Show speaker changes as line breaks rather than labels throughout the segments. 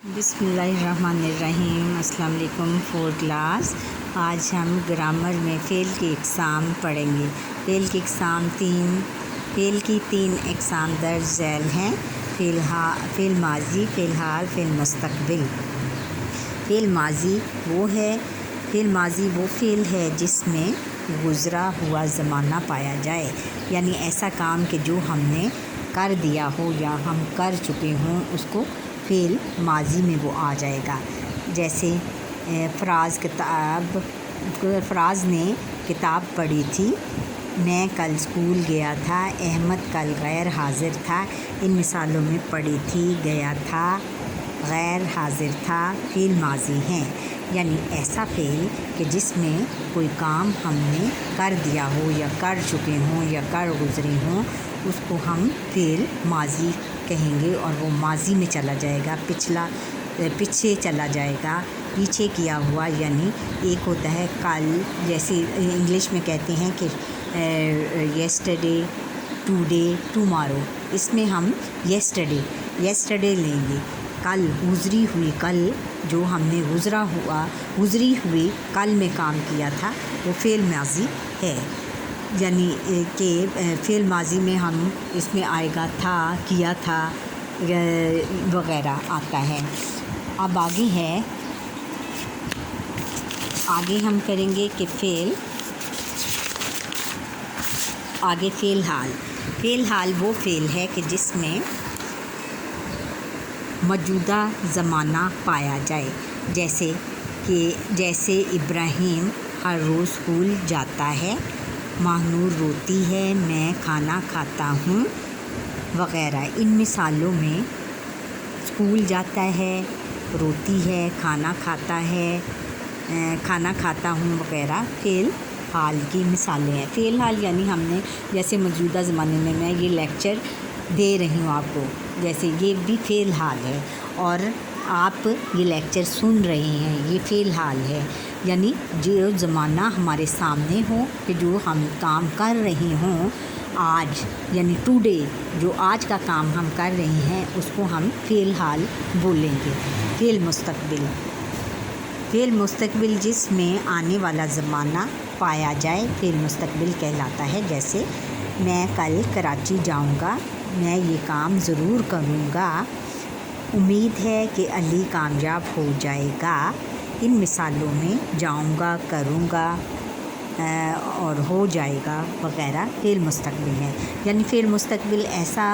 بسم اللہ الرحمن الرحیم۔ السلام علیکم فور کلاس۔ آج ہم گرامر میں فعل کی اقسام پڑھیں گے۔ فعل کی تین اقسام درج ذیل ہیں: فعل ماضی، فعل حال، فعل مستقبل۔ فعل ماضی وہ فعل ہے جس میں گزرا ہوا زمانہ پایا جائے، یعنی ایسا کام کہ جو ہم نے کر دیا ہو یا ہم کر چکے ہوں، اس کو فعل ماضی میں وہ آ جائے گا۔ جیسے فراز نے کتاب پڑھی تھی، میں کل اسکول گیا تھا، احمد کل غیر حاضر تھا۔ ان مثالوں میں پڑھی تھی، گیا تھا، غیر حاضر تھا فعل ماضی ہیں، یعنی ایسا فعل کہ جس میں کوئی کام ہم نے کر دیا ہو یا کر چکے ہوں یا کر گزرے ہوں، اس کو ہم فعل ماضی کہیں گے، اور وہ ماضی میں چلا جائے گا، پیچھے چلا جائے گا، پیچھے کیا ہوا۔ یعنی ایک ہوتا ہے کل، جیسے انگلش میں کہتے ہیں کہ یسٹرڈے، ٹوڈے، ٹمارو، اس میں ہم یسٹرڈے لیں گے۔ کل، گزری ہوئی کل، جو ہم نے گزری ہوئی کل میں کام کیا تھا، وہ فعل ماضی ہے، یعنی کہ فعل ماضی میں ہم اس میں آئے گا تھا، کیا تھا وغیرہ آتا ہے۔ اب آگے ہم کریں گے کہ فعل حال۔ فعل حال وہ فعل ہے کہ جس میں موجودہ زمانہ پایا جائے، جیسے ابراہیم ہر روز اسکول جاتا ہے، ماہنور روتی ہے، میں کھانا کھاتا ہوں وغیرہ۔ ان مثالوں میں اسکول جاتا ہے، روتی ہے، کھانا کھاتا ہوں وغیرہ فعل حال کی مثالیں ہیں۔ فعل حال یعنی ہم نے جیسے موجودہ زمانے میں یہ لیکچر دے رہی ہوں آپ کو، جیسے یہ بھی فعل حال ہے، اور آپ یہ لیکچر سن رہے ہیں، یہ فعل حال ہے، یعنی جو زمانہ ہمارے سامنے ہو کہ جو ہم کام کر رہے ہوں آج، یعنی ٹوڈے، جو آج کا کام ہم کر رہے ہیں، اس کو ہم فعل حال بولیں گے۔ فعل مستقبل جس میں آنے والا زمانہ پایا جائے، فعل مستقبل کہلاتا ہے۔ جیسے میں کل کراچی جاؤں گا، میں یہ کام ضرور کروں گا، امید ہے کہ علی کامیاب ہو جائے گا۔ ان مثالوں میں جاؤں گا، کروں گا اور ہو جائے گا وغیرہ فعل مستقبل ہے، یعنی فعل مستقبل ایسا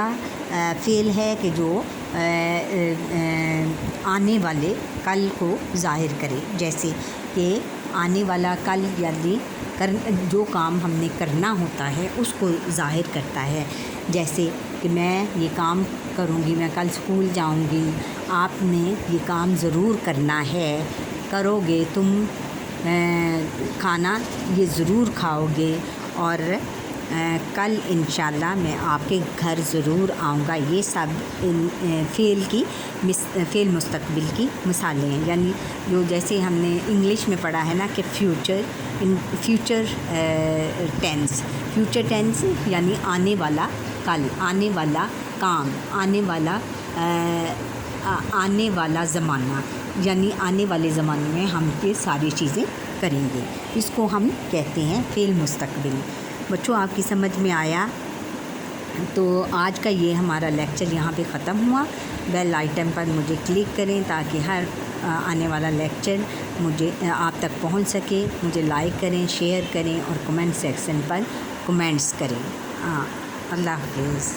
فعل ہے کہ جو آنے والے کل کو ظاہر کرے۔ جیسے کہ آنے والا کل یعنی جو کام ہم نے کرنا ہوتا ہے اس کو ظاہر کرتا ہے۔ جیسے کہ میں یہ کام کروں گی، میں کل اسکول جاؤں گی، آپ نے یہ کام ضرور کرنا ہے، کرو گے تم، کھانا یہ ضرور کھاؤ گے، اور کل انشاءاللہ میں آپ کے گھر ضرور آؤں گا۔ یہ سب فعل مستقبل کی مثالیں ہیں، یعنی جو جیسے ہم نے انگلش میں پڑھا ہے نا کہ فیوچر ٹینس یعنی آنے والا کل، آنے والا کام، آنے والا زمانہ، یعنی آنے والے زمانے میں ہم یہ ساری چیزیں کریں گے، اس کو ہم کہتے ہیں فعل مستقبل۔ بچوں، آپ کی سمجھ میں آیا؟ تو آج کا یہ ہمارا لیکچر یہاں پہ ختم ہوا۔ بیل آئٹم پر مجھے کلک کریں تاکہ ہر آنے والا لیکچر آپ تک پہنچ سکے۔ مجھے لائک کریں، شیئر کریں، اور کمنٹ سیکشن پر کمنٹس کریں۔ اللہ حافظ۔